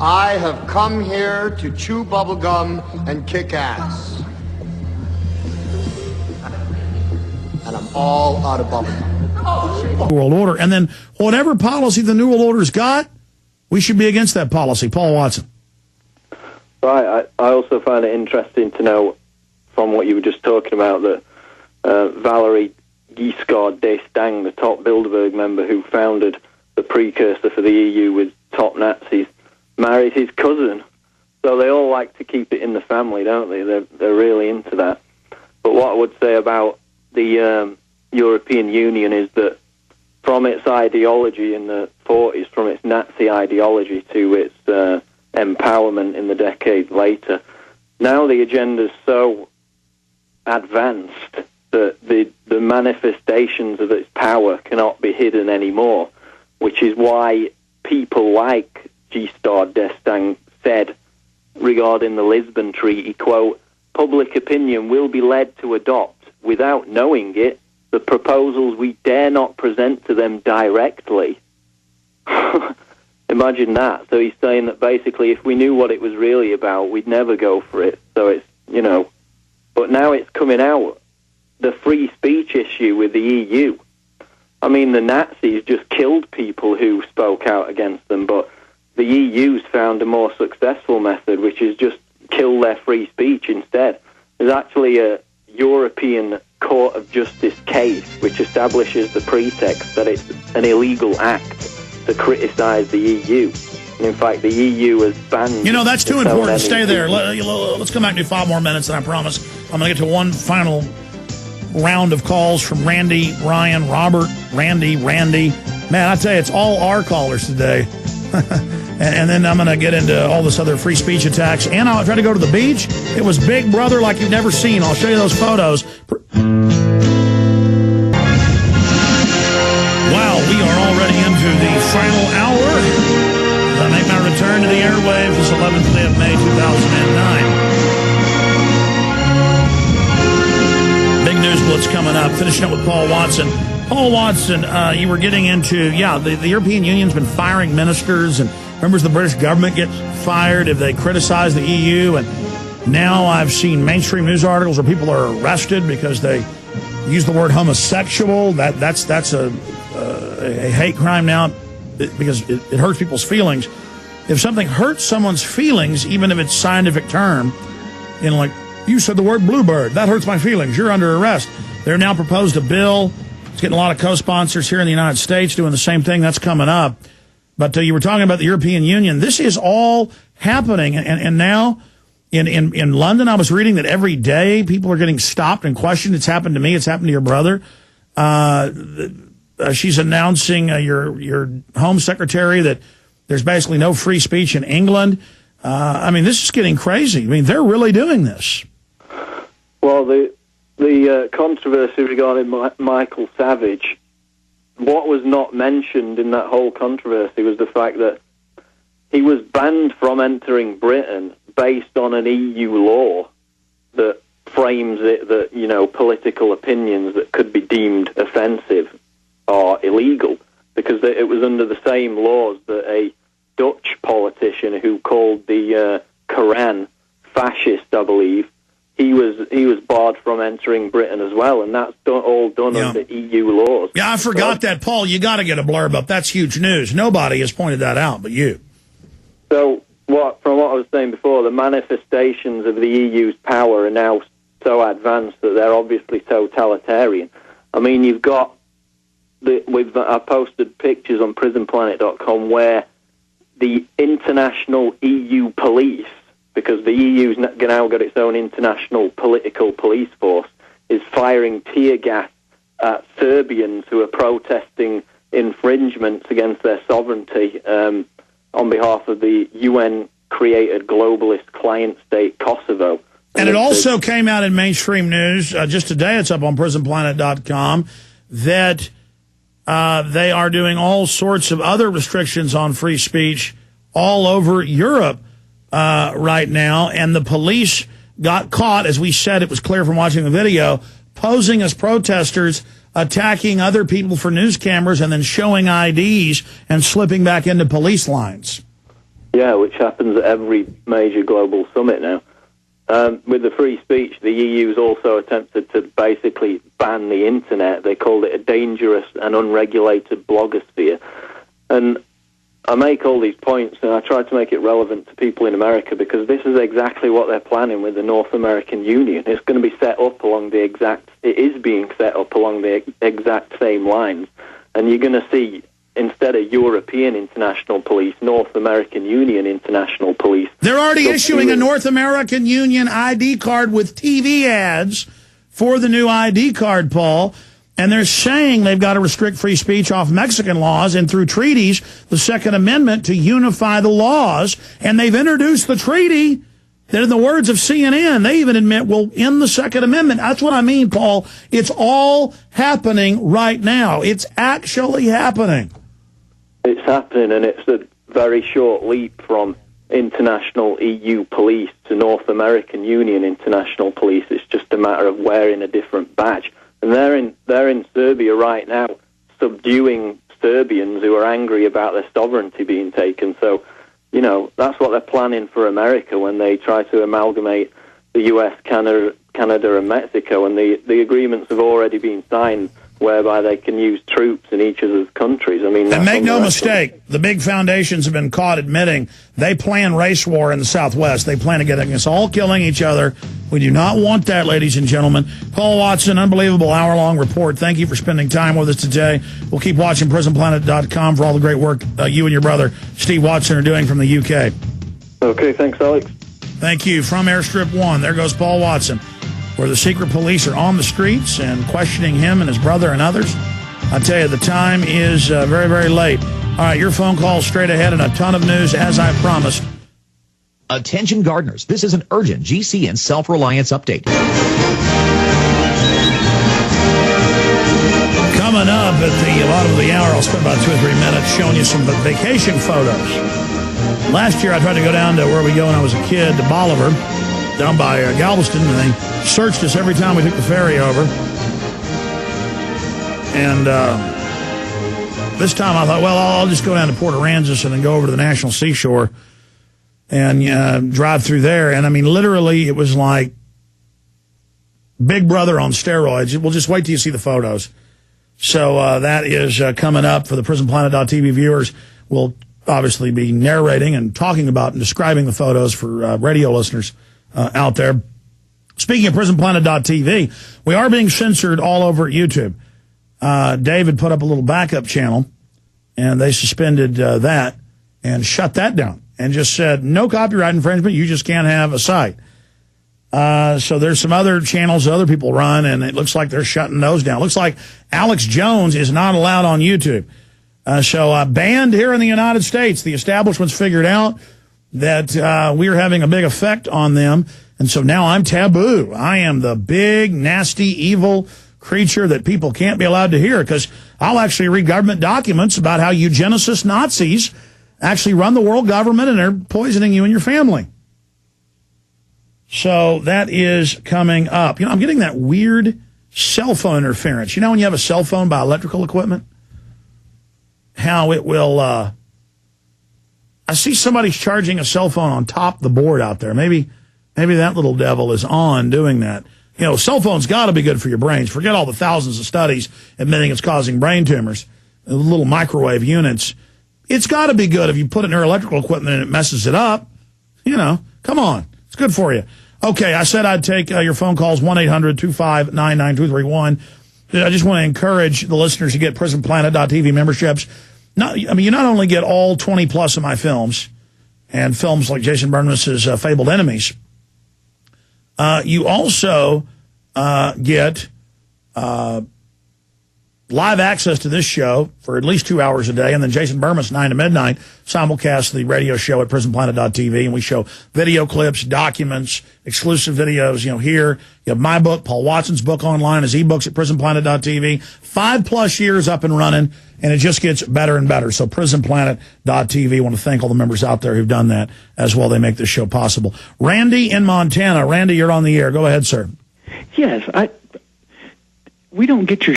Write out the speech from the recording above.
I have come here to chew bubblegum and kick ass. And I'm all out of bubblegum. World order. And then whatever policy the New World Order's got, we should be against that policy. Paul Watson. Right. I also find it interesting to know from what you were just talking about that Valerie Giscard d'Estaing, the top Bilderberg member who founded the precursor for the EU with top Nazis, married his cousin. So they all like to keep it in the family, don't they? They're really into that. But what I would say about the European Union is that from its ideology in the 40s, from its Nazi ideology to its empowerment in the decades later, now the agenda's so advanced that the manifestations of its power cannot be hidden anymore, which is why people like Giscard d'Estaing said regarding the Lisbon Treaty, quote, public opinion will be led to adopt, without knowing it, the proposals we dare not present to them directly. Imagine that. So he's saying that basically if we knew what it was really about, we'd never go for it. So it's, you know, but now it's coming out, the free speech issue with the EU. I mean, the Nazis just killed people who spoke out against them, but the EU's found a more successful method, which is just kill their free speech instead. There's actually a European Court of Justice case which establishes the pretext that it's an illegal act to criticize the EU. And in fact, the EU has banned... You know, that's too important to stay there. Let's come back to 5 more minutes, and I promise I'm going to get to one final round of calls from Randy, Ryan, Robert, Randy. Man, I tell you, it's all our callers today. And then I'm going to get into all this other free speech attacks. And I'll try to go to the beach. It was Big Brother like you've never seen. I'll show you those photos. Wow, we are already into the final hour. As I make my return to the airwaves this 11th day of May, 2009. Big news blitz coming up. Finishing up with Paul Watson. Paul Watson, you were getting into, the European Union's been firing ministers, and members of the British government get fired if they criticize the EU. And now I've seen mainstream news articles where people are arrested because they use the word homosexual. That's a hate crime now because it hurts people's feelings. If something hurts someone's feelings, even if it's a scientific term, like, you said the word bluebird, that hurts my feelings, you're under arrest. They're now proposed a bill. It's getting a lot of co-sponsors here in the United States doing the same thing. That's coming up. But you were talking about the European Union. This is all happening. And now in London, I was reading that every day people are getting stopped and questioned. It's happened to me. It's happened to your brother. She's announcing, your Home Secretary, that there's basically no free speech in England. I mean, this is getting crazy. I mean, they're really doing this. Well, the controversy regarding Michael Savage, what was not mentioned in that whole controversy was the fact that he was banned from entering Britain based on an EU law that frames it that, political opinions that could be deemed offensive are illegal, because it was under the same laws that a Dutch politician who called the Quran fascist, I believe, he was barred from entering Britain as well, and that's all done under EU laws. Yeah, I forgot that, Paul. You got to get a blurb up. That's huge news. Nobody has pointed that out but you. So, from what I was saying before, the manifestations of the EU's power are now so advanced that they're obviously totalitarian. I mean, you've got I posted pictures on prisonplanet.com where the international EU police, because the EU's now got its own international political police force, is firing tear gas at Serbians who are protesting infringements against their sovereignty on behalf of the UN-created globalist client state Kosovo. And it also came out in mainstream news just today, it's up on prisonplanet.com, that they are doing all sorts of other restrictions on free speech all over Europe right now, and the police got caught, as we said, it was clear from watching the video, posing as protesters, attacking other people for news cameras, and then showing IDs and slipping back into police lines. Yeah, which happens at every major global summit now. With the free speech, the EU's also attempted to basically ban the internet. They called it a dangerous and unregulated blogosphere. And I make all these points, and I try to make it relevant to people in America, because this is exactly what they're planning with the North American Union. It's going to be set up along it is being set up along the exact same lines. And you're going to see, instead of European international police, North American Union international police. They're already issuing a North American Union ID card with TV ads for the new ID card, Paul. And they're saying they've got to restrict free speech off Mexican laws and through treaties, the Second Amendment, to unify the laws. And they've introduced the treaty that, in the words of CNN, they even admit will end the Second Amendment. That's what I mean, Paul. It's all happening right now. It's actually happening. It's happening, and it's a very short leap from international EU police to North American Union international police. It's just a matter of wearing a different badge. And they're in Serbia right now, subduing Serbians who are angry about their sovereignty being taken. So, you know, that's what they're planning for America when they try to amalgamate the US, Canada, and Mexico. And the agreements have already been signed, whereby they can use troops in each of those countries. I mean, and make no mistake, the big foundations have been caught admitting they plan race war in the Southwest. They plan to get us all killing each other. We do not want that, ladies and gentlemen. Paul Watson, unbelievable hour-long report. Thank you for spending time with us today. We'll keep watching PrisonPlanet.com for all the great work you and your brother, Steve Watson, are doing from the UK. Okay, thanks, Alex. Thank you. From Airstrip 1, there goes Paul Watson, where the secret police are on the streets and questioning him and his brother and others. I tell you, the time is very, very late. All right, your phone call straight ahead and a ton of news, as I promised. Attention gardeners, this is an urgent GC and self-reliance update. Coming up at the bottom of the hour, I'll spend about 2 or 3 minutes showing you some vacation photos. Last year, I tried to go down to where we go when I was a kid, to Bolivar, down by Galveston, and they searched us every time we took the ferry over. And this time I thought, well, I'll just go down to Port Aransas and then go over to the National Seashore and drive through there. And, I mean, literally, it was like Big Brother on steroids. We'll just wait till you see the photos. So that is coming up for the PrisonPlanet.tv viewers. We'll obviously be narrating and talking about and describing the photos for radio listeners out there. Speaking of PrisonPlanet.tv, we are being censored all over YouTube. David put up a little backup channel, and they suspended that and shut that down and just said, no copyright infringement, you just can't have a site. So there's some other channels that other people run, and it looks like they're shutting those down. It looks like Alex Jones is not allowed on YouTube. So banned here in the United States. The establishment's figured out that we're having a big effect on them, and so now I'm taboo. I am the big, nasty, evil creature that people can't be allowed to hear, because I'll actually read government documents about how eugenicist Nazis actually run the world government and they're poisoning you and your family. So that is coming up. You know, I'm getting that weird cell phone interference. You know when you have a cell phone by electrical equipment? How it will, I see somebody's charging a cell phone on top of the board out there. Maybe that little devil is on doing that. You know, cell phones got to be good for your brains. Forget all the thousands of studies admitting it's causing brain tumors. The little microwave units. It's got to be good if you put it near electrical equipment and it messes it up. You know, come on. It's good for you. Okay, I said I'd take your phone calls, 1-800-259-9231. I just want to encourage the listeners to get PrisonPlanet.tv memberships. You not only get all 20-plus of my films and films like Jason Burnham's Fabled Enemies, you also get live access to this show for at least 2 hours a day, and then Jason Burmas, 9 to midnight, simulcast the radio show at PrisonPlanet.tv, and we show video clips, documents, exclusive videos. You know, here you have my book, Paul Watson's book online as ebooks at PrisonPlanet.tv. 5+ years up and running, and it just gets better and better. So PrisonPlanet.tv, I want to thank all the members out there who've done that as well. They make this show possible. Randy in Montana. Randy, you're on the air. Go ahead, sir. Yes, we don't get your